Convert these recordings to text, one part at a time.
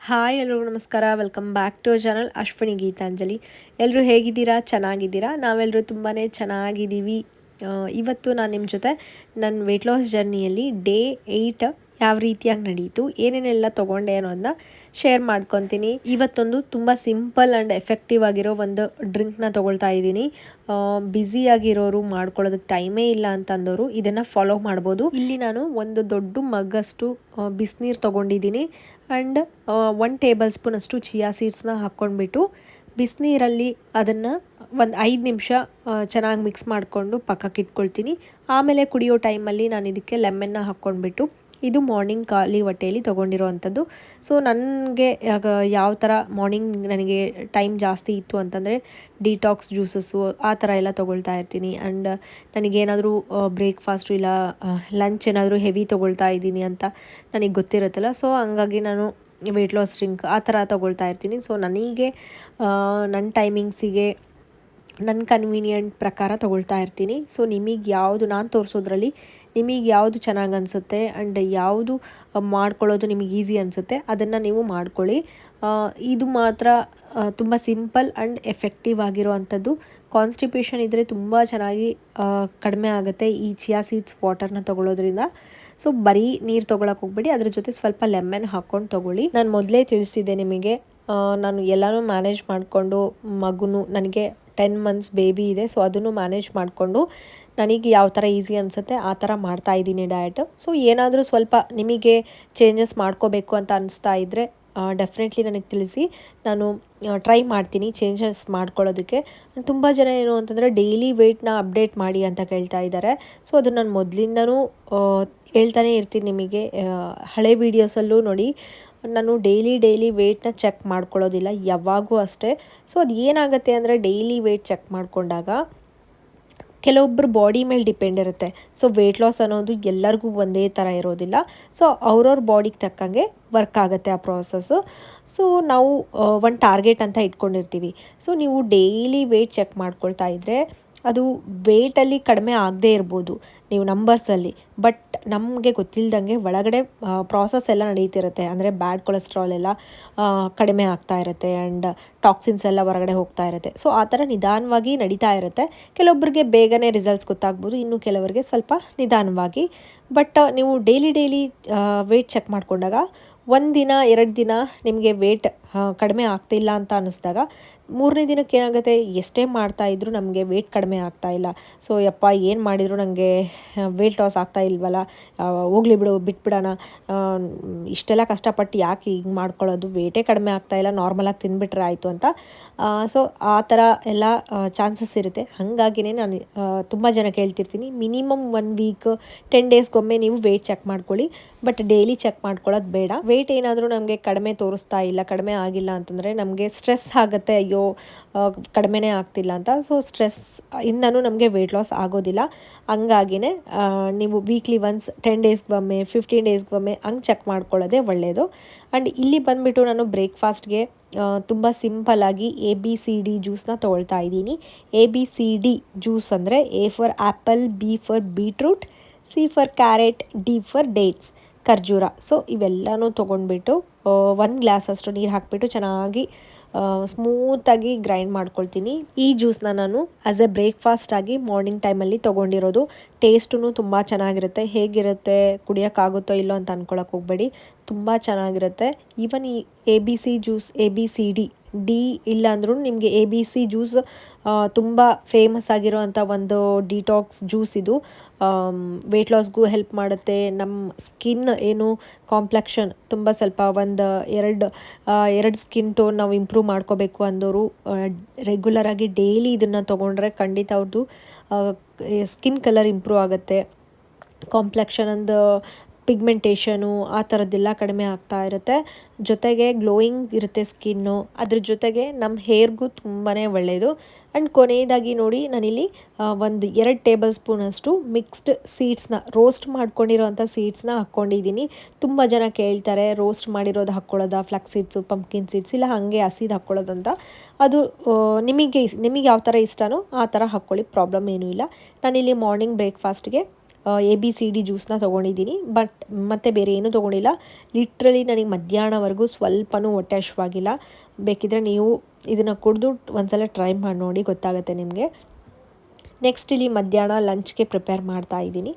Hi ಎಲ್ರಿಗೂ ನಮಸ್ಕಾರ. Welcome back to channel Ashwini Geetanjali. ಎಲ್ಲರೂ ಹೇಗಿದ್ದೀರಾ? ಚೆನ್ನಾಗಿದ್ದೀರಾ? ನಾವೆಲ್ಲರೂ ತುಂಬಾ ಚೆನ್ನಾಗಿದ್ದೀವಿ. ಇವತ್ತು ನಾನು ನಿಮ್ಮ ಜೊತೆ ನನ್ನ ವೆಯ್ಟ್ ಲಾಸ್ ಜರ್ನಿಯಲ್ಲಿ ಡೇ 8 ಯಾವ ರೀತಿಯಾಗಿ ನಡೀತು, ಏನೇನೆಲ್ಲ ತೊಗೊಂಡೆ ಅನ್ನೋದನ್ನ ಶೇರ್ ಮಾಡ್ಕೊತೀನಿ. ಇವತ್ತೊಂದು ತುಂಬ ಸಿಂಪಲ್ ಆ್ಯಂಡ್ ಎಫೆಕ್ಟಿವ್ ಆಗಿರೋ ಒಂದು ಡ್ರಿಂಕ್ನ ತೊಗೊಳ್ತಾ ಇದ್ದೀನಿ. ಬ್ಯುಸಿಯಾಗಿರೋರು, ಮಾಡ್ಕೊಳ್ಳೋದಕ್ಕೆ ಟೈಮೇ ಇಲ್ಲ ಅಂತಂದವರು ಇದನ್ನು ಫಾಲೋ ಮಾಡ್ಬೋದು. ಇಲ್ಲಿ ನಾನು ಒಂದು ದೊಡ್ಡ ಮಗ್ಗಷ್ಟು ಬಿಸಿನೀರು ತೊಗೊಂಡಿದ್ದೀನಿ ಆ್ಯಂಡ್ 1 ಟೇಬಲ್ ಸ್ಪೂನ್ ಅಷ್ಟು ಚಿಯಾ ಸೀಡ್ಸ್ನ ಹಾಕ್ಕೊಂಡ್ಬಿಟ್ಟು ಬಿಸಿನೀರಲ್ಲಿ ಅದನ್ನು ಒಂದು 5 ನಿಮಿಷ ಚೆನ್ನಾಗಿ ಮಿಕ್ಸ್ ಮಾಡಿಕೊಂಡು ಪಕ್ಕಕ್ಕೆ ಇಟ್ಕೊಳ್ತೀನಿ. ಆಮೇಲೆ ಕುಡಿಯೋ ಟೈಮಲ್ಲಿ ನಾನು ಇದಕ್ಕೆ ಲೆಮನ್ನ ಹಾಕ್ಕೊಂಡ್ಬಿಟ್ಟು, ಇದು ಮಾರ್ನಿಂಗ್ ಖಾಲಿ ಹೊಟ್ಟೆಯಲ್ಲಿ ತೊಗೊಂಡಿರೋ ಅಂಥದ್ದು. ಸೊ ನನಗೆ ಯಾವ ಥರ ಮಾರ್ನಿಂಗ್ ನನಗೆ ಟೈಮ್ ಜಾಸ್ತಿ ಇತ್ತು ಅಂತಂದರೆ ಡಿಟಾಕ್ಸ್ ಜ್ಯೂಸಸ್ಸು ಆ ಥರ ಎಲ್ಲ ತೊಗೊಳ್ತಾ ಇರ್ತೀನಿ. ಆ್ಯಂಡ್ ನನಗೇನಾದರೂ ಬ್ರೇಕ್ಫಾಸ್ಟು ಇಲ್ಲ ಲಂಚ್ ಏನಾದರೂ ಹೆವಿ ತೊಗೊಳ್ತಾ ಇದ್ದೀನಿ ಅಂತ ನನಗೆ ಗೊತ್ತಿರುತ್ತಲ್ಲ, ಸೊ ಹಂಗಾಗಿ ನಾನು ವೆಯ್ಟ್ ಲಾಸ್ ಡ್ರಿಂಕ್ ಆ ಥರ ತೊಗೊಳ್ತಾ ಇರ್ತೀನಿ. ಸೊ ನನಗೆ ನನ್ನ ಟೈಮಿಂಗ್ಸಿಗೆ ನನ್ನ ಕನ್ವೀನಿಯೆಂಟ್ ಪ್ರಕಾರ ತೊಗೊಳ್ತಾ ಇರ್ತೀನಿ. ಸೊ ನಿಮಗೆ ಯಾವುದು ನಾನು ತೋರಿಸೋದ್ರಲ್ಲಿ ನಿಮಗೆ ಯಾವುದು ಚೆನ್ನಾಗಿ ಅನಿಸುತ್ತೆ ಆ್ಯಂಡ್ ಯಾವುದು ಮಾಡ್ಕೊಳ್ಳೋದು ನಿಮಗೆ ಈಸಿ ಅನಿಸುತ್ತೆ ಅದನ್ನು ನೀವು ಮಾಡ್ಕೊಳ್ಳಿ. ಇದು ಮಾತ್ರ ತುಂಬ ಸಿಂಪಲ್ ಆ್ಯಂಡ್ ಎಫೆಕ್ಟಿವ್ ಆಗಿರೋ ಅಂಥದ್ದು. ಕಾನ್ಸ್ಟಿಪೇಷನ್ ಇದ್ದರೆ ತುಂಬ ಚೆನ್ನಾಗಿ ಕಡಿಮೆ ಆಗುತ್ತೆ ಈ ಚಿಯಾ ಸೀಡ್ಸ್ ವಾಟರ್ನ ತೊಗೊಳ್ಳೋದ್ರಿಂದ. ಸೊ ಬರೀ ನೀರು ತೊಗೊಳಕ್ಕೆ ಹೋಗ್ಬೇಡಿ, ಅದ್ರ ಜೊತೆ ಸ್ವಲ್ಪ ಲೆಮನ್ ಹಾಕ್ಕೊಂಡು ತೊಗೊಳ್ಳಿ. ನಾನು ಮೊದಲೇ ತಿಳಿಸಿದ್ದೆ ನಿಮಗೆ, ನಾನು ಎಲ್ಲನೂ ಮ್ಯಾನೇಜ್ ಮಾಡಿಕೊಂಡು ಮಗುನು ನನಗೆ 10 ಮಂತ್ಸ್ ಬೇಬಿ ಇದೆ, ಸೊ ಅದನ್ನು ಮ್ಯಾನೇಜ್ ಮಾಡಿಕೊಂಡು ನನಗೆ ಯಾವ ಥರ ಈಸಿ ಅನಿಸುತ್ತೆ ಆ ಥರ ಮಾಡ್ತಾಯಿದ್ದೀನಿ ಡಯಟು. ಸೊ ಏನಾದರೂ ಸ್ವಲ್ಪ ನಿಮಗೆ ಚೇಂಜಸ್ ಮಾಡ್ಕೋಬೇಕು ಅಂತ ಅನಿಸ್ತಾ ಇದ್ದರೆ ಡೆಫಿನೆಟ್ಲಿ ನನಗೆ ತಿಳಿಸಿ, ನಾನು ಟ್ರೈ ಮಾಡ್ತೀನಿ ಚೇಂಜಸ್ ಮಾಡ್ಕೊಳ್ಳೋದಕ್ಕೆ. ತುಂಬ ಜನ ಏನು ಅಂತಂದರೆ ಡೈಲಿ ವೆಯ್ಟ್ನ ಅಪ್ಡೇಟ್ ಮಾಡಿ ಅಂತ ಕೇಳ್ತಾ ಇದ್ದಾರೆ. ಸೊ ಅದು ನಾನು ಮೊದಲಿಂದನೂ ಹೇಳ್ತಾನೆ ಇರ್ತೀನಿ ನಿಮಗೆ. ಹಳೆ ವೀಡಿಯೋಸಲ್ಲೂ ನೋಡಿ, ನಾನು ಡೈಲಿ ವೆಯ್ಟ್ನ ಚೆಕ್ ಮಾಡ್ಕೊಳ್ಳೋದಿಲ್ಲ ಯಾವಾಗೂ ಅಷ್ಟೇ. ಸೊ ಅದು ಏನಾಗುತ್ತೆ ಅಂದರೆ ಡೈಲಿ ವೆಯ್ಟ್ ಚೆಕ್ ಮಾಡಿಕೊಂಡಾಗ ಕೆಲವೊಬ್ಬರು ಬಾಡಿ ಮೇಲೆ ಡಿಪೆಂಡ್ ಇರುತ್ತೆ. ಸೊ ವೆಯ್ಟ್ ಲಾಸ್ ಅನ್ನೋದು ಎಲ್ಲರಿಗೂ ಒಂದೇ ಥರ ಇರೋದಿಲ್ಲ. ಸೊ ಅವ್ರವ್ರ ಬಾಡಿಗೆ ತಕ್ಕಂಗೆ ವರ್ಕ್ ಆಗುತ್ತೆ ಆ ಪ್ರಾಸೆಸ್ಸು. ಸೊ ನಾವು ಒಂದು ಟಾರ್ಗೆಟ್ ಅಂತ ಇಟ್ಕೊಂಡಿರ್ತೀವಿ. ಸೊ ನೀವು ಡೈಲಿ ವೆಯ್ಟ್ ಚೆಕ್ ಮಾಡ್ಕೊಳ್ತಾ ಇದ್ದರೆ ಅದು ವೆಯ್ಟಲ್ಲಿ ಕಡಿಮೆ ಆಗದೇ ಇರ್ಬೋದು ನೀವು ನಂಬರ್ಸಲ್ಲಿ, ಬಟ್ ನಮಗೆ ಗೊತ್ತಿಲ್ಲದಂಗೆ ಒಳಗಡೆ ಪ್ರಾಸೆಸ್ ಎಲ್ಲ ನಡೀತಿರುತ್ತೆ. ಅಂದರೆ ಬ್ಯಾಡ್ ಕೊಲೆಸ್ಟ್ರಾಲ್ ಎಲ್ಲ ಕಡಿಮೆ ಆಗ್ತಾ ಇರುತ್ತೆ ಆ್ಯಂಡ್ ಟಾಕ್ಸಿನ್ಸ್ ಎಲ್ಲ ಹೊರಗಡೆ ಹೋಗ್ತಾ ಇರುತ್ತೆ. ಸೊ ಆ ಥರ ನಿಧಾನವಾಗಿ ನಡೀತಾ ಇರುತ್ತೆ. ಕೆಲವೊಬ್ಬರಿಗೆ ಬೇಗನೆ ರಿಸಲ್ಟ್ಸ್ ಗೊತ್ತಾಗ್ಬೋದು, ಇನ್ನು ಕೆಲವರಿಗೆ ಸ್ವಲ್ಪ ನಿಧಾನವಾಗಿ. ಬಟ್ ನೀವು ಡೈಲಿ ವೆಯ್ಟ್ ಚೆಕ್ ಮಾಡಿಕೊಂಡಾಗ 1 ದಿನ 2 ದಿನ ನಿಮಗೆ ವೆಯ್ಟ್ ಕಡಿಮೆ ಆಗ್ತಿಲ್ಲ ಅಂತ ಅನ್ನಿಸ್ದಾಗ 3ನೇ ದಿನಕ್ಕೆ ಏನಾಗುತ್ತೆ, ಎಷ್ಟೇ ಮಾಡ್ತಾಯಿದ್ರು ನಮಗೆ ವೆಯ್ಟ್ ಕಡಿಮೆ ಆಗ್ತಾಯಿಲ್ಲ. ಸೊ ಯಪ್ಪ ಏನು ಮಾಡಿದ್ರು ನನಗೆ ವೆಯ್ಟ್ ಲಾಸ್ ಆಗ್ತಾ ಇಲ್ವಲ್ಲ, ಹೋಗ್ಲಿ ಬಿಡು ಬಿಟ್ಬಿಡೋಣ, ಇಷ್ಟೆಲ್ಲ ಕಷ್ಟಪಟ್ಟು ಯಾಕೆ ಹಿಂಗೆ ಮಾಡ್ಕೊಳ್ಳೋದು, ವೆಯ್ಟೇ ಕಡಿಮೆ ಆಗ್ತಾಯಿಲ್ಲ, ನಾರ್ಮಲಾಗಿ ತಿಂದುಬಿಟ್ರೆ ಆಯಿತು ಅಂತ. ಸೊ ಆ ಥರ ಎಲ್ಲ ಚಾನ್ಸಸ್ ಇರುತ್ತೆ. ಹಾಗಾಗಿನೇ ನಾನು ತುಂಬ ಜನ ಕೇಳ್ತಿರ್ತೀನಿ, ಮಿನಿಮಮ್ 1 ವೀಕ್ 10 ಡೇಸ್ಗೊಮ್ಮೆ ನೀವು ವೆಯ್ಟ್ ಚೆಕ್ ಮಾಡ್ಕೊಳ್ಳಿ, ಬಟ್ ಡೈಲಿ ಚೆಕ್ ಮಾಡ್ಕೊಳ್ಳೋದು ಬೇಡ. ವೆಯ್ಟ್ ಏನಾದರೂ ನಮಗೆ ಕಡಿಮೆ ತೋರಿಸ್ತಾ ಇಲ್ಲ, ಕಡಿಮೆ ಆಗಿಲ್ಲ ಅಂತಂದರೆ ನಮಗೆ ಸ್ಟ್ರೆಸ್ ಆಗುತ್ತೆ, ಅಯ್ಯೋ ಕಡಿಮೆನೇ ಆಗ್ತಿಲ್ಲ ಅಂತ. ಸೊ ಸ್ಟ್ರೆಸ್ ಇಂದನೂ ನಮಗೆ ವೆಯ್ಟ್ ಲಾಸ್ ಆಗೋದಿಲ್ಲ. ಹಂಗಾಗಿನೇ ನೀವು ವೀಕ್ಲಿ ಒನ್ಸ್ 10 ಡೇಸ್ಗೊಮ್ಮೆ 15 ಡೇಸ್ಗೊಮ್ಮೆ ಹಂಗೆ ಚೆಕ್ ಮಾಡ್ಕೊಳ್ಳೋದೇ ಒಳ್ಳೆಯದು. ಆ್ಯಂಡ್ ಇಲ್ಲಿ ಬಂದುಬಿಟ್ಟು ನಾನು ಬ್ರೇಕ್ಫಾಸ್ಟ್ಗೆ ತುಂಬ ಸಿಂಪಲ್ಲಾಗಿ ABCD ಜ್ಯೂಸನ್ನ ತೊಗೊಳ್ತಾ ಇದ್ದೀನಿ. ABCD ಜ್ಯೂಸ್ ಅಂದರೆ A for apple, B for beetroot, C for carrot, D for dates ಖರ್ಜೂರ. ಸೊ ಇವೆಲ್ಲನೂ ತೊಗೊಂಡ್ಬಿಟ್ಟು 1 ಗ್ಲಾಸ್ ಅಷ್ಟು ನೀರು ಹಾಕಿಬಿಟ್ಟು ಚೆನ್ನಾಗಿ ಸ್ಮೂತಾಗಿ ಗ್ರೈಂಡ್ ಮಾಡ್ಕೊಳ್ತೀನಿ. ಈ ಜ್ಯೂಸನ್ನ ನಾನು ಆ್ಯಸ್ ಎ ಬ್ರೇಕ್ಫಾಸ್ಟ್ ಆಗಿ ಮಾರ್ನಿಂಗ್ ಟೈಮಲ್ಲಿ ತೊಗೊಂಡಿರೋದು. ಟೇಸ್ಟೂ ತುಂಬ ಚೆನ್ನಾಗಿರುತ್ತೆ. ಹೇಗಿರುತ್ತೆ, ಕುಡಿಯೋಕ್ಕಾಗುತ್ತೋ ಇಲ್ಲೋ ಅಂತ ಅಂದ್ಕೊಳಕ್ಕೆ ಹೋಗಬೇಡಿ, ತುಂಬ ಚೆನ್ನಾಗಿರುತ್ತೆ. ಈವನ್ ಈ ABCD D ಇಲ್ಲ ಅಂದ್ರೂ ನಿಮಗೆ ABC ಜ್ಯೂಸ್ ತುಂಬ ಫೇಮಸ್ ಆಗಿರೋ ಅಂಥ ಒಂದು ಡಿಟಾಕ್ಸ್ ಜ್ಯೂಸ್ ಇದು. ವೆಯ್ಟ್ ಲಾಸ್ಗೂ ಹೆಲ್ಪ್ ಮಾಡುತ್ತೆ. ನಮ್ಮ ಸ್ಕಿನ್ ಏನು ಕಾಂಪ್ಲೆಕ್ಷನ್ ತುಂಬ ಸ್ವಲ್ಪ ಒಂದು ಎರಡು ಸ್ಕಿನ್ ಟೋನ್ ನಾವು ಇಂಪ್ರೂವ್ ಮಾಡ್ಕೋಬೇಕು ಅಂದವರು ರೆಗ್ಯುಲರಾಗಿ ಡೈಲಿ ಇದನ್ನು ತೊಗೊಂಡ್ರೆ ಖಂಡಿತ ಅವ್ರದ್ದು ಸ್ಕಿನ್ ಕಲರ್ ಇಂಪ್ರೂವ್ ಆಗುತ್ತೆ. ಕಾಂಪ್ಲೆಕ್ಷನ್ ಅಂದು ಪಿಗ್ಮೆಂಟೇಷನು ಆ ಥರದ್ದೆಲ್ಲ ಕಡಿಮೆ ಆಗ್ತಾ ಇರುತ್ತೆ. ಜೊತೆಗೆ ಗ್ಲೋಯಿಂಗ್ ಇರುತ್ತೆ ಸ್ಕಿನ್ನು, ಅದ್ರ ಜೊತೆಗೆ ನಮ್ಮ ಹೇರ್ಗೂ ತುಂಬಾ ಒಳ್ಳೆಯದು. ಆ್ಯಂಡ್ ಕೊನೆಯದಾಗಿ ನೋಡಿ, ನಾನಿಲ್ಲಿ ಒಂದು 2 ಟೇಬಲ್ ಸ್ಪೂನಷ್ಟು ಮಿಕ್ಸ್ಡ್ ಸೀಡ್ಸ್ನ, ರೋಸ್ಟ್ ಮಾಡ್ಕೊಂಡಿರೋಂಥ ಸೀಡ್ಸ್ನ ಹಾಕ್ಕೊಂಡಿದ್ದೀನಿ. ತುಂಬ ಜನ ಕೇಳ್ತಾರೆ ರೋಸ್ಟ್ ಮಾಡಿರೋದು ಹಾಕ್ಕೊಳ್ಳೋದಾ, ಫ್ಲಕ್ಸ್ ಸೀಡ್ಸು, ಪಂಪ್ಕಿನ್ ಸೀಡ್ಸ್, ಇಲ್ಲ ಹಾಗೆ ಹಸಿದು ಹಾಕ್ಕೊಳ್ಳೋದಂತ. ಅದು ನಿಮಗೆ ಯಾವ ಥರ ಇಷ್ಟನೋ ಆ ಥರ ಹಾಕ್ಕೊಳ್ಳಿ, ಪ್ರಾಬ್ಲಮ್ ಏನೂ ಇಲ್ಲ. ನಾನಿಲ್ಲಿ ಮಾರ್ನಿಂಗ್ ಬ್ರೇಕ್ಫಾಸ್ಟ್ಗೆ ABCD ಜ್ಯೂಸನ್ನ ತೊಗೊಂಡಿದ್ದೀನಿ. ಮತ್ತು ಬೇರೆ ಏನೂ ತೊಗೊಂಡಿಲ್ಲ. ಲಿಟ್ರಲಿ ನನಗೆ ಮಧ್ಯಾಹ್ನವರೆಗೂ ಸ್ವಲ್ಪನೂ ಹೊಟ್ಟೆ ಹಶ್ವಾಗಿಲ್ಲ. ಬೇಕಿದ್ದರೆ ನೀವು ಇದನ್ನು ಕುಡಿದು ಒಂದ್ಸಲ ಟ್ರೈ ಮಾಡಿ ನೋಡಿ, ಗೊತ್ತಾಗುತ್ತೆ ನಿಮಗೆ. ನೆಕ್ಸ್ಟ್ ಇಲ್ಲಿ ಮಧ್ಯಾಹ್ನ ಲಂಚ್ಗೆ ಪ್ರಿಪೇರ್ ಮಾಡ್ತಾಯಿದ್ದೀನಿ.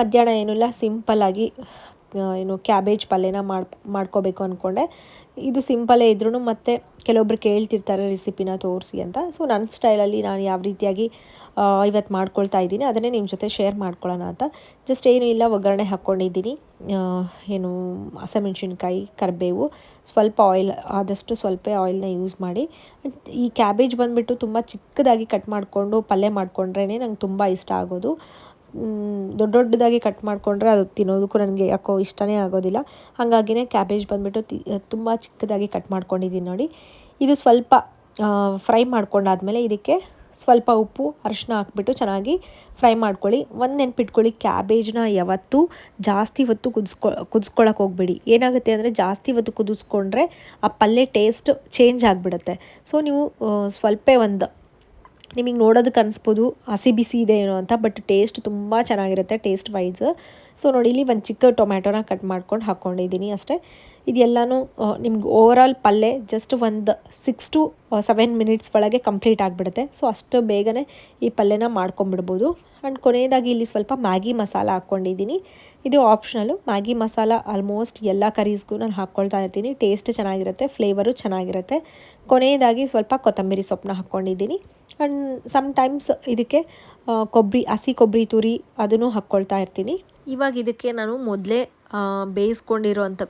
ಮಧ್ಯಾಹ್ನ ಏನಿಲ್ಲ, ಸಿಂಪಲ್ಲಾಗಿ ಕ್ಯಾಬೇಜ್ ಪಲ್ಯನ ಮಾಡ್ಕೋಬೇಕು ಅಂದ್ಕೊಂಡೆ. ಇದು ಸಿಂಪಲ್ಲೇ ಇದ್ರೂ ಮತ್ತು ಕೆಲವೊಬ್ರು ಕೇಳ್ತಿರ್ತಾರೆ ರೆಸಿಪಿನ ತೋರಿಸಿ ಅಂತ. ಸೊ ನನ್ನ ಸ್ಟೈಲಲ್ಲಿ ನಾನು ಯಾವ ರೀತಿಯಾಗಿ ಇವತ್ತು ಮಾಡ್ಕೊಳ್ತಾ ಇದ್ದೀನಿ ಅದನ್ನೇ ನಿಮ್ಮ ಜೊತೆ ಶೇರ್ ಮಾಡ್ಕೊಳ್ಳೋಣ ಅಂತ. ಜಸ್ಟ್ ಏನೂ ಇಲ್ಲ, ಒಗ್ಗರಣೆ ಹಾಕ್ಕೊಂಡಿದ್ದೀನಿ. ಹಸಿಮೆಣ್ಸಿನ್ಕಾಯಿ, ಕರಿಬೇವು, ಸ್ವಲ್ಪ ಆಯಿಲ್, ಆದಷ್ಟು ಸ್ವಲ್ಪ ಆಯಿಲ್ನ ಯೂಸ್ ಮಾಡಿ. ಈ ಕ್ಯಾಬೇಜ್ ಬಂದುಬಿಟ್ಟು ತುಂಬ ಚಿಕ್ಕದಾಗಿ ಕಟ್ ಮಾಡಿಕೊಂಡು ಪಲ್ಯ ಮಾಡಿಕೊಂಡ್ರೇ ನಂಗೆ ತುಂಬ ಇಷ್ಟ ಆಗೋದು. ದೊಡ್ಡದಾಗಿ ಕಟ್ ಮಾಡಿಕೊಂಡ್ರೆ ಅದು ತಿನ್ನೋದಕ್ಕೂ ನನಗೆ ಯಾಕೋ ಇಷ್ಟನೇ ಆಗೋದಿಲ್ಲ. ಹಾಗಾಗಿನೇ ಕ್ಯಾಬೇಜ್ ಬಂದುಬಿಟ್ಟು ತುಂಬ ಚಿಕ್ಕದಾಗಿ ಕಟ್ ಮಾಡ್ಕೊಂಡಿದ್ದೀನಿ ನೋಡಿ. ಇದು ಸ್ವಲ್ಪ ಫ್ರೈ ಮಾಡ್ಕೊಂಡಾದ್ಮೇಲೆ ಇದಕ್ಕೆ ಸ್ವಲ್ಪ ಉಪ್ಪು, ಅರಿಶಿನ ಹಾಕ್ಬಿಟ್ಟು ಚೆನ್ನಾಗಿ ಫ್ರೈ ಮಾಡ್ಕೊಳ್ಳಿ. ಒಂದು ನೆನ್ಪಿಟ್ಕೊಳ್ಳಿ, ಕ್ಯಾಬೇಜ್ನ ಯಾವತ್ತೂ ಜಾಸ್ತಿ ಹೊತ್ತು ಕುದಿಸ್ಕೊಳ್ಳೋಕೆ ಹೋಗ್ಬೇಡಿ. ಏನಾಗುತ್ತೆ ಅಂದರೆ ಜಾಸ್ತಿ ಹೊತ್ತು ಕುದಿಸ್ಕೊಂಡ್ರೆ ಆ ಪಲ್ಯ ಟೇಸ್ಟ್ ಚೇಂಜ್ ಆಗಿಬಿಡುತ್ತೆ. ಸೊ ನೀವು ಸ್ವಲ್ಪ ನಿಮಗೆ ನೋಡೋದಕ್ಕೆ ಅನಿಸ್ಬೋದು ಹಸಿ ಬಿಸಿ ಇದೆ ಏನೋ ಅಂತ, ಬಟ್ ಟೇಸ್ಟ್ ತುಂಬ ಚೆನ್ನಾಗಿರುತ್ತೆ ಟೇಸ್ಟ್ ವೈಸ್. ಸೊ ನೋಡಿ, ಇಲ್ಲಿ ಒಂದು ಚಿಕ್ಕ ಟೊಮ್ಯಾಟೋನ ಕಟ್ ಮಾಡ್ಕೊಂಡು ಹಾಕ್ಕೊಂಡಿದ್ದೀನಿ ಅಷ್ಟೇ. ಇದೆಲ್ಲನೂ ನಿಮ್ಗೆ ಓವರಾಲ್ ಪಲ್ಯ ಜಸ್ಟ್ ಒಂದು 6 to 7 ಮಿನಿಟ್ಸ್ ಒಳಗೆ ಕಂಪ್ಲೀಟ್ ಆಗಿಬಿಡುತ್ತೆ. ಸೊ ಅಷ್ಟು ಬೇಗನೆ ಈ ಪಲ್ಯನ ಮಾಡ್ಕೊಂಬಿಡ್ಬೋದು. ಆ್ಯಂಡ್ ಕೊನೆಯದಾಗಿ ಇಲ್ಲಿ ಸ್ವಲ್ಪ ಮ್ಯಾಗಿ ಮಸಾಲ ಹಾಕ್ಕೊಂಡಿದ್ದೀನಿ. ಇದು ಆಪ್ಷನಲ್ಲು. ಮ್ಯಾಗಿ ಮಸಾಲ ಆಲ್ಮೋಸ್ಟ್ ಎಲ್ಲ ಕರೀಸ್ಗೂ ನಾನು ಹಾಕ್ಕೊಳ್ತಾ ಇರ್ತೀನಿ. ಟೇಸ್ಟ್ ಚೆನ್ನಾಗಿರುತ್ತೆ, ಫ್ಲೇವರು ಚೆನ್ನಾಗಿರುತ್ತೆ. ಕೊನೆಯದಾಗಿ ಸ್ವಲ್ಪ ಕೊತ್ತಂಬರಿ ಸೊಪ್ಪನ್ನ ಹಾಕ್ಕೊಂಡಿದ್ದೀನಿ. ಆ್ಯಂಡ್ ಸಮ್ಟೈಮ್ಸ್ ಇದಕ್ಕೆ ಹಸಿ ಕೊಬ್ಬರಿ ತುರಿ ಅದನ್ನು ಹಾಕ್ಕೊಳ್ತಾ ಇರ್ತೀನಿ. ಇವಾಗ ಇದಕ್ಕೆ ನಾನು ಮೊದಲೇ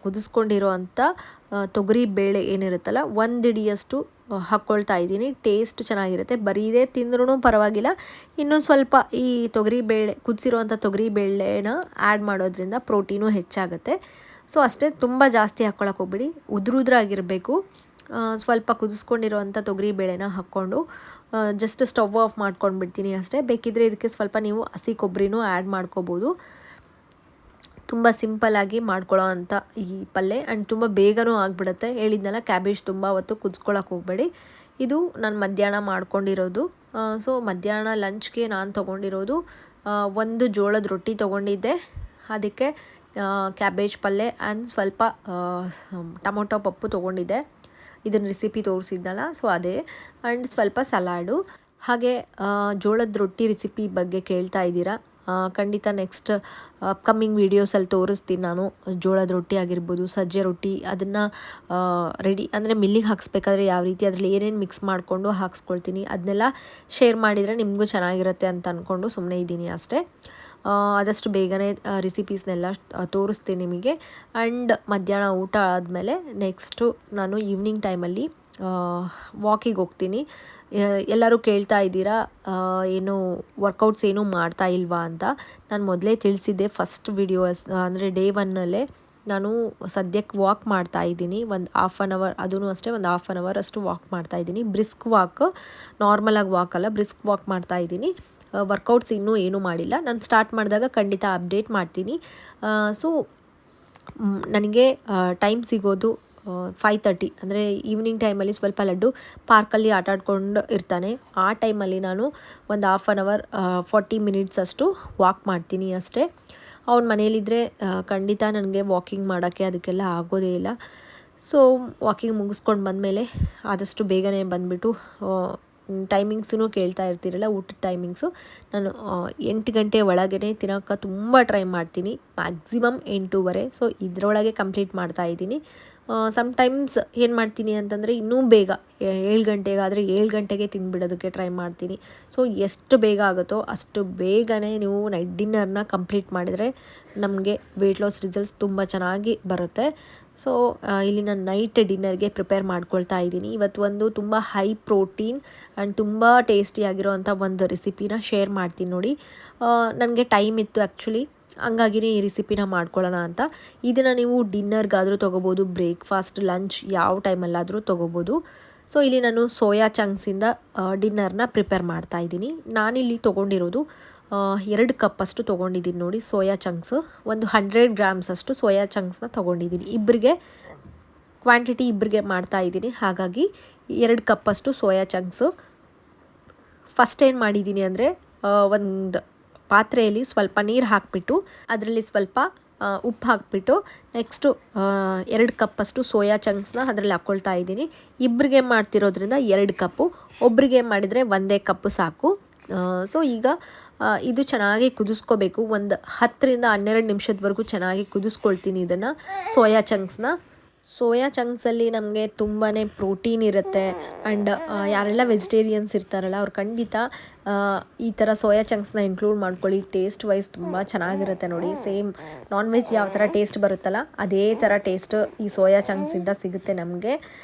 ಕುದಿಸ್ಕೊಂಡಿರೋ ಅಂಥ ತೊಗರಿ ಬೇಳೆ ಏನಿರುತ್ತಲ್ಲ, 1 ಹಿಡಿಯಷ್ಟು ಹಾಕ್ಕೊಳ್ತಾ ಇದ್ದೀನಿ. ಟೇಸ್ಟ್ ಚೆನ್ನಾಗಿರುತ್ತೆ. ಬರೀದೇ ತಿಂದ್ರೂ ಪರವಾಗಿಲ್ಲ. ಇನ್ನೂ ಸ್ವಲ್ಪ ಈ ಕುದಿಸಿರೋವಂಥ ತೊಗರಿ ಬೇಳೆನ ಆ್ಯಡ್ ಮಾಡೋದ್ರಿಂದ ಪ್ರೋಟೀನು ಹೆಚ್ಚಾಗುತ್ತೆ. ಸೊ ಅಷ್ಟೇ, ತುಂಬ ಜಾಸ್ತಿ ಹಾಕ್ಕೊಳಕ್ಕೆ ಹೋಗ್ಬಿಡಿ. ಉದುರಾಗಿರಬೇಕು. ಸ್ವಲ್ಪ ಕುದಿಸ್ಕೊಂಡಿರೋವಂಥ ತೊಗರಿ ಬೇಳೆನ ಹಾಕ್ಕೊಂಡು ಜಸ್ಟ್ ಸ್ಟವ್ ಆಫ್ ಮಾಡ್ಕೊಂಡು ಬಿಡ್ತೀನಿ ಅಷ್ಟೇ. ಬೇಕಿದ್ದರೆ ಇದಕ್ಕೆ ಸ್ವಲ್ಪ ನೀವು ಹಸಿ ಕೊಬ್ಬರಿನೂ ಆ್ಯಡ್ ಮಾಡ್ಕೋಬೋದು. ತುಂಬ ಸಿಂಪಲ್ಲಾಗಿ ಮಾಡ್ಕೊಳ್ಳೋ ಅಂಥ ಈ ಪಲ್ಯ. ಆ್ಯಂಡ್ ತುಂಬ ಬೇಗನೂ ಆಗಿಬಿಡುತ್ತೆ. ಹೇಳಿದ್ನಲ್ಲ, ಕ್ಯಾಬೇಜ್ ತುಂಬ ಹೊತ್ತು ಕುದಿಸ್ಕೊಳಕ್ಕೆ ಹೋಗಬೇಡಿ. ಇದು ನಾನು ಮಧ್ಯಾಹ್ನ ಮಾಡ್ಕೊಂಡಿರೋದು. ಸೊ ಮಧ್ಯಾಹ್ನ ಲಂಚ್ಗೆ ನಾನು ತೊಗೊಂಡಿರೋದು 1 ಜೋಳದ ರೊಟ್ಟಿ ತೊಗೊಂಡಿದ್ದೆ. ಅದಕ್ಕೆ ಕ್ಯಾಬೇಜ್ ಪಲ್ಯ ಆ್ಯಂಡ್ ಸ್ವಲ್ಪ ಟೊಮೊಟೊ ಪಪ್ಪು ತೊಗೊಂಡಿದ್ದೆ. ಇದನ್ನು ರೆಸಿಪಿ ತೋರಿಸಿದ್ನಲ್ಲ, ಸೊ ಅದೇ. ಆ್ಯಂಡ್ ಸ್ವಲ್ಪ ಸಲಾಡು. ಹಾಗೆ ಜೋಳದ ರೊಟ್ಟಿ ರೆಸಿಪಿ ಬಗ್ಗೆ ಕೇಳ್ತಾ ಇದ್ದೀರಾ. ಖಂಡಿತ ನೆಕ್ಸ್ಟ್ ಅಪ್ಕಮಿಂಗ್ ವೀಡಿಯೋಸಲ್ಲಿ ತೋರಿಸ್ತೀನಿ ನಾನು. ಜೋಳದ ರೊಟ್ಟಿ ಆಗಿರ್ಬೋದು, ಸಜ್ಜೆ ರೊಟ್ಟಿ, ಅದನ್ನು ರೆಡಿ ಅಂದರೆ ಮಿಲ್ಲಿಗೆ ಹಾಕ್ಸ್ಬೇಕಾದ್ರೆ ಯಾವ ರೀತಿ ಅದರಲ್ಲಿ ಏನೇನು ಮಿಕ್ಸ್ ಮಾಡಿಕೊಂಡು ಹಾಕ್ಸ್ಕೊಳ್ತೀನಿ ಅದನ್ನೆಲ್ಲ ಶೇರ್ ಮಾಡಿದರೆ ನಿಮಗೂ ಚೆನ್ನಾಗಿರುತ್ತೆ ಅಂತ ಅಂದ್ಕೊಂಡು ಸುಮ್ಮನೆ ಇದ್ದೀನಿ ಅಷ್ಟೇ. ಆದಷ್ಟು ಬೇಗನೆ ರೆಸಿಪೀಸ್ನೆಲ್ಲ ತೋರಿಸ್ತೀನಿ ನಿಮಗೆ. ಆ್ಯಂಡ್ ಮಧ್ಯಾಹ್ನ ಊಟ ಆದಮೇಲೆ ನೆಕ್ಸ್ಟು ನಾನು ಈವ್ನಿಂಗ್ ಟೈಮಲ್ಲಿ ವಾಕಿಗೆ ಹೋಗ್ತೀನಿ. ಎಲ್ಲರೂ ಕೇಳ್ತಾ ಇದ್ದೀರಾ ಏನು ವರ್ಕೌಟ್ಸ್ ಏನೂ ಮಾಡ್ತಾ ಇಲ್ವಾ ಅಂತ. ನಾನು ಮೊದಲೇ ತಿಳಿಸಿದ್ದೆ ಫಸ್ಟ್ ವಿಡಿಯೋಸ್ ಅಂದರೆ ಡೇ 1 ನಾನು ಸದ್ಯಕ್ಕೆ ವಾಕ್ ಮಾಡ್ತಾಯಿದ್ದೀನಿ. ಒಂದು ಹಾಫ್ ಆನ್ ಅವರ್, ಅದೂ ಅಷ್ಟೇ ಒಂದು ಹಾಫ್ ಆನ್ ಅವರ್ ಅಷ್ಟು ವಾಕ್ ಮಾಡ್ತಾಯಿದ್ದೀನಿ. ಬ್ರಿಸ್ಕ್ ವಾಕ್, ನಾರ್ಮಲಾಗಿ ವಾಕ್ ಅಲ್ಲ, ಬ್ರಿಸ್ಕ್ ವಾಕ್ ಮಾಡ್ತಾಯಿದ್ದೀನಿ. ವರ್ಕೌಟ್ಸ್ ಇನ್ನೂ ಏನೂ ಮಾಡಿಲ್ಲ. ನಾನು ಸ್ಟಾರ್ಟ್ ಮಾಡಿದಾಗ ಖಂಡಿತ ಅಪ್ಡೇಟ್ ಮಾಡ್ತೀನಿ. ಸೊ ನನಗೆ ಟೈಮ್ ಸಿಗೋದು 5:30, ಅಂದರೆ ಈವ್ನಿಂಗ್ ಟೈಮಲ್ಲಿ ಸ್ವಲ್ಪ ಲಡ್ಡು ಪಾರ್ಕಲ್ಲಿ ಆಟಾಡ್ಕೊಂಡು ಇರ್ತಾನೆ. ಆ ಟೈಮಲ್ಲಿ ನಾನು ಒಂದು ಹಾಫ್ ಆನ್ ಅವರ್ 40 ಮಿನಿಟ್ಸ್ ಅಷ್ಟು ವಾಕ್ ಮಾಡ್ತೀನಿ ಅಷ್ಟೇ. ಅವ್ನು ಮನೇಲಿದ್ದರೆ ಖಂಡಿತ ನನಗೆ ವಾಕಿಂಗ್ ಮಾಡೋಕ್ಕೆ ಅದಕ್ಕೆಲ್ಲ ಆಗೋದೇ ಇಲ್ಲ. ಸೊ ವಾಕಿಂಗ್ ಮುಗಿಸ್ಕೊಂಡು ಬಂದಮೇಲೆ ಆದಷ್ಟು ಬೇಗನೆ ಬಂದುಬಿಟ್ಟು ಟೈಮಿಂಗ್ಸೂ ಕೇಳ್ತಾ ಇರ್ತೀರಲ್ಲ, ಊಟದ ಟೈಮಿಂಗ್ಸು ನಾನು 8 ಗಂಟೆ ಒಳಗೇ ತಿನ್ನೋಕ್ಕೆ ತುಂಬ ಟ್ರೈ ಮಾಡ್ತೀನಿ. ಮ್ಯಾಕ್ಸಿಮಮ್ 8:15. ಸೊ ಇದರೊಳಗೆ ಕಂಪ್ಲೀಟ್ ಮಾಡ್ತಾಯಿದ್ದೀನಿ. ಸಮ್ಟೈಮ್ಸ್ ಏನು ಮಾಡ್ತೀನಿ ಅಂತಂದರೆ ಇನ್ನೂ ಬೇಗ 7 ಗಂಟೆಗಾದರೆ 7 ಗಂಟೆಗೆ ತಿಂದುಬಿಡೋದಕ್ಕೆ ಟ್ರೈ ಮಾಡ್ತೀನಿ. ಸೊ ಎಷ್ಟು ಬೇಗ ಆಗುತ್ತೋ ಅಷ್ಟು ಬೇಗನೆ ನೀವು ನೈಟ್ ಡಿನ್ನರ್ನ ಕಂಪ್ಲೀಟ್ ಮಾಡಿದರೆ ನಮಗೆ ವೆಯ್ಟ್ ಲಾಸ್ ರಿಸಲ್ಟ್ಸ್ ತುಂಬ ಚೆನ್ನಾಗಿ ಬರುತ್ತೆ. ಸೊ ಇಲ್ಲಿ ನಾನು ನೈಟ್ ಡಿನ್ನರ್ಗೆ ಪ್ರಿಪೇರ್ ಮಾಡ್ಕೊಳ್ತಾ ಇದ್ದೀನಿ. ಇವತ್ತು ತುಂಬ ಹೈ ಪ್ರೋಟೀನ್ ಆ್ಯಂಡ್ ತುಂಬ ಟೇಸ್ಟಿಯಾಗಿರೋವಂಥ ಒಂದು ರೆಸಿಪಿನ ಶೇರ್ ಮಾಡ್ತೀನಿ ನೋಡಿ. ನನಗೆ ಟೈಮ್ ಇತ್ತು ಆ್ಯಕ್ಚುಲಿ, ಹಂಗಾಗಿನೇ ಈ ರೆಸಿಪಿನ ಮಾಡ್ಕೊಳ್ಳೋಣ ಅಂತ. ಇದನ್ನು ನೀವು ಡಿನ್ನರ್ಗಾದರೂ ತೊಗೋಬೋದು, ಬ್ರೇಕ್ಫಾಸ್ಟ್, ಲಂಚ್ ಯಾವ ಟೈಮಲ್ಲಾದರೂ ತೊಗೋಬೋದು. ಸೊ ಇಲ್ಲಿ ನಾನು ಸೋಯಾ ಚಂಕ್ಸಿಂದ ಡಿನ್ನರ್ನ ಪ್ರಿಪೇರ್ ಮಾಡ್ತಾಯಿದ್ದೀನಿ. ನಾನಿಲ್ಲಿ ತೊಗೊಂಡಿರೋದು 2 ಕಪ್ಪಷ್ಟು ತೊಗೊಂಡಿದ್ದೀನಿ ನೋಡಿ ಸೋಯಾ ಚಂಕ್ಸು. ಒಂದು 100 ಗ್ರಾಮ್ಸ್ ಅಷ್ಟು ಸೋಯಾ ಚಂಕ್ಸ್ನ ತೊಗೊಂಡಿದ್ದೀನಿ. ಕ್ವಾಂಟಿಟಿ ಇಬ್ಬರಿಗೆ ಮಾಡ್ತಾಯಿದ್ದೀನಿ. ಹಾಗಾಗಿ 2 ಕಪ್ಪಷ್ಟು ಸೋಯಾ ಚಂಕ್ಸು. ಫಸ್ಟ್ ಏನು ಮಾಡಿದ್ದೀನಿ ಅಂದರೆ ಒಂದು ಪಾತ್ರೆಯಲ್ಲಿ ಸ್ವಲ್ಪ ನೀರು ಹಾಕಿಬಿಟ್ಟು ಅದರಲ್ಲಿ ಸ್ವಲ್ಪ ಉಪ್ಪು ಹಾಕಿಬಿಟ್ಟು ನೆಕ್ಸ್ಟು 2 ಕಪ್ಪಷ್ಟು ಸೋಯಾ ಚಂಕ್ಸ್ನ ಅದರಲ್ಲಿ ಹಾಕ್ಕೊಳ್ತಾ ಇದ್ದೀನಿ. ಇಬ್ಬರಿಗೆ ಮಾಡ್ತಿರೋದ್ರಿಂದ 2 ಕಪ್ಪು, ಒಬ್ಬರಿಗೆ ಮಾಡಿದರೆ 1 ಕಪ್ಪು ಸಾಕು. ಸೊ ಈಗ ಇದು ಚೆನ್ನಾಗಿ ಕುದಿಸ್ಕೋಬೇಕು. ಒಂದು 10ರಿಂದ 12 ನಿಮಿಷದವರೆಗೂ ಚೆನ್ನಾಗಿ ಕುದಿಸ್ಕೊಳ್ತೀನಿ ಇದನ್ನು, ಸೋಯಾ ಚಂಕ್ಸಲ್ಲಿ ನಮಗೆ ತುಂಬಾ ಪ್ರೋಟೀನ್ ಇರುತ್ತೆ. ಆ್ಯಂಡ್ ಯಾರೆಲ್ಲ ವೆಜಿಟೇರಿಯನ್ಸ್ ಇರ್ತಾರಲ್ಲ ಅವ್ರು ಖಂಡಿತ ಈ ಥರ ಸೋಯಾ ಚಂಕ್ಸ್ನ ಇನ್ಕ್ಲೂಡ್ ಮಾಡ್ಕೊಳ್ಳಿ. ಟೇಸ್ಟ್ ವೈಸ್ ತುಂಬ ಚೆನ್ನಾಗಿರುತ್ತೆ ನೋಡಿ. ಸೇಮ್ ನಾನ್ ವೆಜ್ ಯಾವ ಥರ ಟೇಸ್ಟ್ ಬರುತ್ತಲ್ಲ ಅದೇ ಥರ ಟೇಸ್ಟ್ ಈ ಸೋಯಾ ಚಂಕ್ಸಿಂದ ಸಿಗುತ್ತೆ ನಮಗೆ.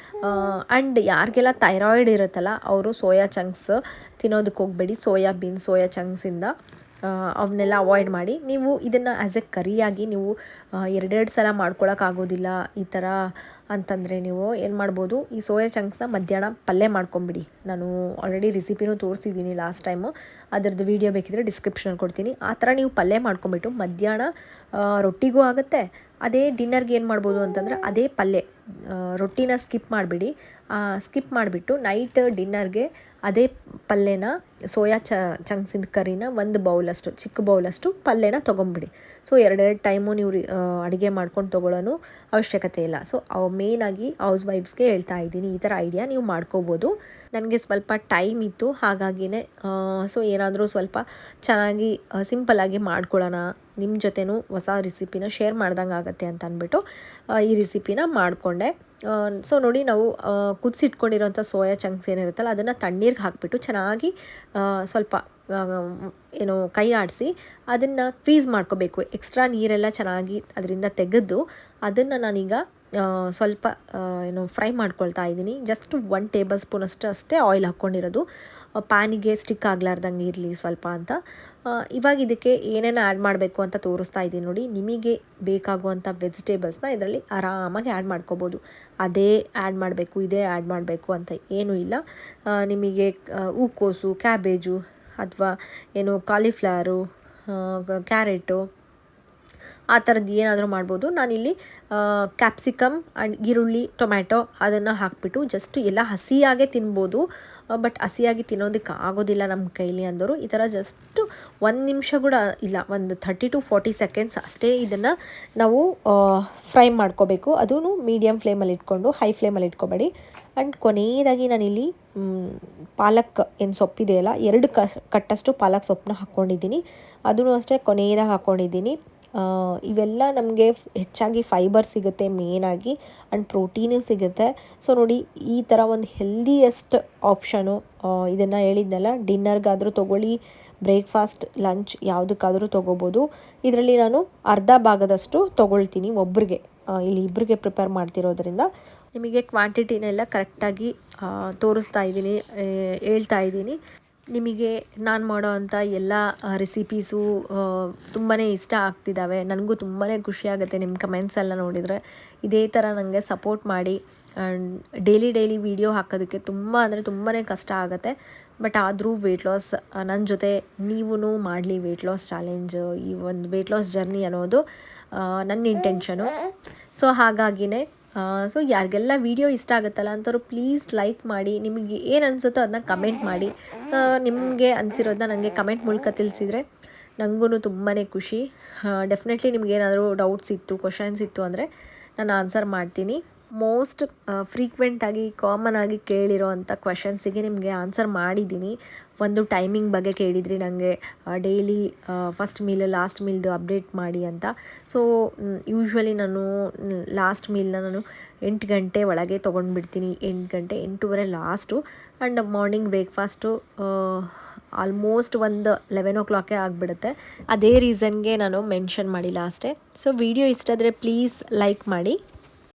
ಆ್ಯಂಡ್ ಯಾರಿಗೆಲ್ಲ ಥೈರಾಯ್ಡ್ ಇರುತ್ತಲ್ಲ ಅವರು ಸೋಯಾ ಚಂಕ್ಸ್ ತಿನ್ನೋದಕ್ಕೆ ಹೋಗಬೇಡಿ. ಸೋಯಾ ಚಂಕ್ಸಿಂದ ಅವನ್ನೆಲ್ಲ ಅವಾಯ್ಡ್ ಮಾಡಿ. ನೀವು ಇದನ್ನು ಆ್ಯಸ್ ಎ ಕರಿಯಾಗಿ ನೀವು 2 ಸಲ ಮಾಡ್ಕೊಳಕ್ಕಾಗೋದಿಲ್ಲ ಈ ಥರ ಅಂತಂದರೆ ನೀವು ಏನು ಮಾಡ್ಬೋದು, ಈ ಸೋಯಾ ಚಂಕ್ಸ್ನ ಮಧ್ಯಾಹ್ನ ಪಲ್ಯ ಮಾಡ್ಕೊಂಬಿಡಿ. ನಾನು ಆಲ್ರೆಡಿ ರೆಸಿಪಿನೂ ತೋರಿಸಿದ್ದೀನಿ ಲಾಸ್ಟ್ ಟೈಮು, ಅದರದ್ದು ವೀಡಿಯೋ ಬೇಕಿದ್ರೆ ಡಿಸ್ಕ್ರಿಪ್ಷನಲ್ಲಿ ಕೊಡ್ತೀನಿ. ಆ ಥರ ನೀವು ಪಲ್ಯ ಮಾಡ್ಕೊಂಬಿಟ್ಟು ಮಧ್ಯಾಹ್ನ ರೊಟ್ಟಿಗೂ ಆಗುತ್ತೆ. ಅದೇ ಡಿನ್ನರ್ಗೆ ಏನು ಮಾಡ್ಬೋದು ಅಂತಂದರೆ ಅದೇ ಪಲ್ಯ, ರೊಟ್ಟಿನ ಸ್ಕಿಪ್ ಮಾಡಿಬಿಟ್ಟು ನೈಟ್ ಡಿನ್ನರ್ಗೆ ಅದೇ ಪಲ್ಯನ ಸೋಯಾ ಚಂಕ್ಸಿಂದ ಕರಿನ 1 ಬೌಲಷ್ಟು, ಚಿಕ್ಕ ಬೌಲಷ್ಟು ಪಲ್ಯನ ತೊಗೊಂಬಿಡಿ. ಸೊ 2 ಟೈಮು ನೀವು ಅಡುಗೆ ಮಾಡ್ಕೊಂಡು ತೊಗೊಳ್ಳೋನು ಅವಶ್ಯಕತೆ ಇಲ್ಲ. ಸೊ ಮೇಯ್ನಾಗಿ ಹೌಸ್ ವೈಫ್ಸ್ಗೆ ಹೇಳ್ತಾ ಇದ್ದೀನಿ, ಈ ಥರ ಐಡಿಯಾ ನೀವು ಮಾಡ್ಕೋಬೋದು. ನನಗೆ ಸ್ವಲ್ಪ ಟೈಮ್ ಇತ್ತು, ಹಾಗಾಗಿನೇ ಸೊ ಏನಾದರೂ ಸ್ವಲ್ಪ ಚೆನ್ನಾಗಿ ಸಿಂಪಲ್ಲಾಗಿ ಮಾಡ್ಕೊಳ್ಳೋಣ, ನಿಮ್ಮ ಜೊತೆನೂ ಹೊಸ ರೆಸಿಪಿನ ಶೇರ್ ಮಾಡ್ದಂಗೆ ಆಗುತ್ತೆ ಅಂತ ಅಂದ್ಬಿಟ್ಟು ಈ ರೆಸಿಪಿನ ಮಾಡಿಕೊಂಡೆ. ಸೊ ನೋಡಿ, ನಾವು ಕುದಿಸಿಟ್ಕೊಂಡಿರೋಂಥ ಸೋಯಾ ಚಂಕ್ಸ್ ಏನಿರುತ್ತಲ್ಲ ಅದನ್ನು ತಣ್ಣೀರಿಗೆ ಹಾಕಿಬಿಟ್ಟು ಚೆನ್ನಾಗಿ ಸ್ವಲ್ಪ ಕೈ ಆಡಿಸಿ ಅದನ್ನು ಫ್ರೀಸ್ ಮಾಡ್ಕೋಬೇಕು. ಎಕ್ಸ್ಟ್ರಾ ನೀರೆಲ್ಲ ಚೆನ್ನಾಗಿ ಅದರಿಂದ ತೆಗೆದು ಅದನ್ನು ನಾನೀಗ ಸ್ವಲ್ಪ ಫ್ರೈ ಮಾಡ್ಕೊಳ್ತಾ ಇದ್ದೀನಿ. ಜಸ್ಟ್ 1 ಟೇಬಲ್ ಸ್ಪೂನಷ್ಟು ಅಷ್ಟೇ ಆಯಿಲ್ ಹಾಕ್ಕೊಂಡಿರೋದು, ಪ್ಯಾನಿಗೆ ಸ್ಟಿಕ್ ಆಗಲಾರ್ದಂಗೆ ಇರಲಿ ಸ್ವಲ್ಪ ಅಂತ. ಇವಾಗ ಇದಕ್ಕೆ ಏನೇನು ಆ್ಯಡ್ ಮಾಡಬೇಕು ಅಂತ ತೋರಿಸ್ತಾ ಇದ್ದೀನಿ ನೋಡಿ. ನಿಮಗೆ ಬೇಕಾಗುವಂಥ ವೆಜಿಟೇಬಲ್ಸ್ನ ಇದರಲ್ಲಿ ಆರಾಮಾಗಿ ಆ್ಯಡ್ ಮಾಡ್ಕೋಬೋದು. ಅದೇ ಆ್ಯಡ್ ಮಾಡಬೇಕು, ಇದೇ ಆ್ಯಡ್ ಮಾಡಬೇಕು ಅಂತ ಏನೂ ಇಲ್ಲ. ನಿಮಗೆ ಹೂಕೋಸು, ಕ್ಯಾಬೇಜು ಅಥವಾ ಕಾಲಿಫ್ಲವರು, ಕ್ಯಾರೆಟು ಆ ಥರದ್ದು ಏನಾದರೂ ಮಾಡ್ಬೋದು. ನಾನಿಲ್ಲಿ ಕ್ಯಾಪ್ಸಿಕಮ್ ಆ್ಯಂಡ್ ಈರುಳ್ಳಿ, ಟೊಮ್ಯಾಟೊ ಅದನ್ನು ಹಾಕಿಬಿಟ್ಟು ಜಸ್ಟ್ ಎಲ್ಲ ಹಸಿಯಾಗೇ ತಿನ್ಬೋದು. ಬಟ್ ಹಸಿಯಾಗಿ ತಿನ್ನೋದಕ್ಕೆ ಆಗೋದಿಲ್ಲ ನಮ್ಮ ಕೈಲಿ ಅಂದವರು ಈ ಥರ ಜಸ್ಟು 1 ನಿಮಿಷ ಕೂಡ ಇಲ್ಲ, ಒಂದು 30 to 40 ಸೆಕೆಂಡ್ಸ್ ಅಷ್ಟೇ ಇದನ್ನು ನಾವು ಫ್ರೈ ಮಾಡ್ಕೋಬೇಕು. ಅದೂ ಮೀಡಿಯಮ್ ಫ್ಲೇಮಲ್ಲಿ ಇಟ್ಕೊಂಡು, ಹೈ ಫ್ಲೇಮಲ್ಲಿ ಇಟ್ಕೊಬೇಡಿ. ಆ್ಯಂಡ್ ಕೊನೆಯದಾಗಿ ನಾನಿಲ್ಲಿ ಪಾಲಕ್ ಏನು ಸೊಪ್ಪಿದೆಯಲ್ಲ 2 ಕಟ್ಟಷ್ಟು ಪಾಲಕ್ ಸೊಪ್ಪನ್ನ ಹಾಕ್ಕೊಂಡಿದ್ದೀನಿ. ಅದೂ ಅಷ್ಟೇ ಕೊನೆಯದಾಗಿ ಹಾಕ್ಕೊಂಡಿದ್ದೀನಿ. ಇವೆಲ್ಲ ನಮಗೆ ಹೆಚ್ಚಾಗಿ ಫೈಬರ್ ಸಿಗುತ್ತೆ ಮೇಯ್ನಾಗಿ, ಆ್ಯಂಡ್ ಪ್ರೋಟೀನು ಸಿಗುತ್ತೆ. ಸೊ ನೋಡಿ, ಈ ಥರ ಒಂದು ಹೆಲ್ದಿಯೆಸ್ಟ್ ಆಪ್ಷನು. ಇದನ್ನು ಹೇಳಿದ್ನಲ್ಲ, ಡಿನ್ನರ್ಗಾದರೂ ತೊಗೊಳ್ಳಿ, ಬ್ರೇಕ್ಫಾಸ್ಟ್, ಲಂಚ್ ಯಾವುದಕ್ಕಾದರೂ ತೊಗೋಬೋದು. ಇದರಲ್ಲಿ ನಾನು ಅರ್ಧ ಭಾಗದಷ್ಟು ತೊಗೊಳ್ತೀನಿ ಒಬ್ಬರಿಗೆ. ಇಲ್ಲಿ ಇಬ್ಬರಿಗೆ ಪ್ರಿಪೇರ್ ಮಾಡ್ತಿರೋದ್ರಿಂದ ನಿಮಗೆ ಕ್ವಾಂಟಿಟಿನೆಲ್ಲ ಕರೆಕ್ಟಾಗಿ ತೋರಿಸ್ತಾ ಇದ್ದೀನಿ, ಹೇಳ್ತಾ ಇದ್ದೀನಿ. ನಿಮಗೆ ನಾನು ಮಾಡೋ ಅಂಥ ಎಲ್ಲ ರೆಸಿಪೀಸು ತುಂಬಾ ಇಷ್ಟ ಆಗ್ತಿದ್ದಾವೆ. ನನಗೂ ತುಂಬಾ ಖುಷಿಯಾಗುತ್ತೆ ನಿಮ್ಮ ಕಮೆಂಟ್ಸ್ ಎಲ್ಲ ನೋಡಿದರೆ. ಇದೇ ಥರ ನನಗೆ ಸಪೋರ್ಟ್ ಮಾಡಿ. ಆ್ಯಂಡ್ ಡೈಲಿ ವೀಡಿಯೋ ಹಾಕೋದಕ್ಕೆ ತುಂಬಾ ಕಷ್ಟ ಆಗುತ್ತೆ. ಬಟ್ ಆದರೂ ವೆಯ್ಟ್ ಲಾಸ್ ನನ್ನ ಜೊತೆ ನೀವೂ ಮಾಡಲಿ. ವೆಯ್ಟ್ ಲಾಸ್ ಚಾಲೆಂಜು, ಈ ಒಂದು ವೆಯ್ಟ್ ಲಾಸ್ ಜರ್ನಿ ಅನ್ನೋದು ನನ್ನ ಇಂಟೆನ್ಷನು. ಸೊ ಹಾಗಾಗಿನೇ ಸೊ ಯಾರಿಗೆಲ್ಲ ವೀಡಿಯೋ ಇಷ್ಟ ಆಗುತ್ತಲ್ಲ ಅಂಥವ್ರು ಪ್ಲೀಸ್ ಲೈಕ್ ಮಾಡಿ. ನಿಮಗೆ ಏನು ಅನಿಸುತ್ತೋ ಅದನ್ನ ಕಮೆಂಟ್ ಮಾಡಿ. ಸೊ ನಿಮಗೆ ಅನಿಸಿರೋದನ್ನ ನನಗೆ ಕಮೆಂಟ್ ಮೂಲಕ ತಿಳಿಸಿದರೆ ನನಗೂ ತುಂಬಾ ಖುಷಿ. ಡೆಫಿನೆಟ್ಲಿ ನಿಮಗೇನಾದರೂ ಡೌಟ್ಸ್ ಇತ್ತು, ಕ್ವಶನ್ಸ್ ಇತ್ತು ಅಂದರೆ ನಾನು ಆನ್ಸರ್ ಮಾಡ್ತೀನಿ. ಮೋಸ್ಟ್ ಫ್ರೀಕ್ವೆಂಟಾಗಿ ಕಾಮನಾಗಿ ಕೇಳಿರೋ ಅಂಥ ಕ್ವೆಶನ್ಸಿಗೆ ನಿಮಗೆ ಆನ್ಸರ್ ಮಾಡಿದ್ದೀನಿ. ಒಂದು ಟೈಮಿಂಗ್ ಬಗ್ಗೆ ಕೇಳಿದ್ರಿ ನನಗೆ, ಡೈಲಿ ಫಸ್ಟ್ ಮೀಲ್ ಲಾಸ್ಟ್ ಮೀಲ್ದು ಅಪ್ಡೇಟ್ ಮಾಡಿ ಅಂತ. ಸೊ ಯೂಶ್ವಲಿ ನಾನು ಲಾಸ್ಟ್ ಮೀಲ್ನ ನಾನು 8 ಗಂಟೆ ಒಳಗೆ ತೊಗೊಂಡ್ಬಿಡ್ತೀನಿ. 8 ಗಂಟೆ 8:30 last. And morning breakfast almost ಒಂದು 11 o'clock ಆಗಿಬಿಡುತ್ತೆ. ಅದೇ ರೀಸನ್ಗೆ ನಾನು ಮೆನ್ಷನ್ ಮಾಡಿಲ್ಲ ಅಷ್ಟೇ. ಸೊ ವಿಡಿಯೋ ಇಷ್ಟ ಆದರೆ ಪ್ಲೀಸ್ ಲೈಕ್ ಮಾಡಿ.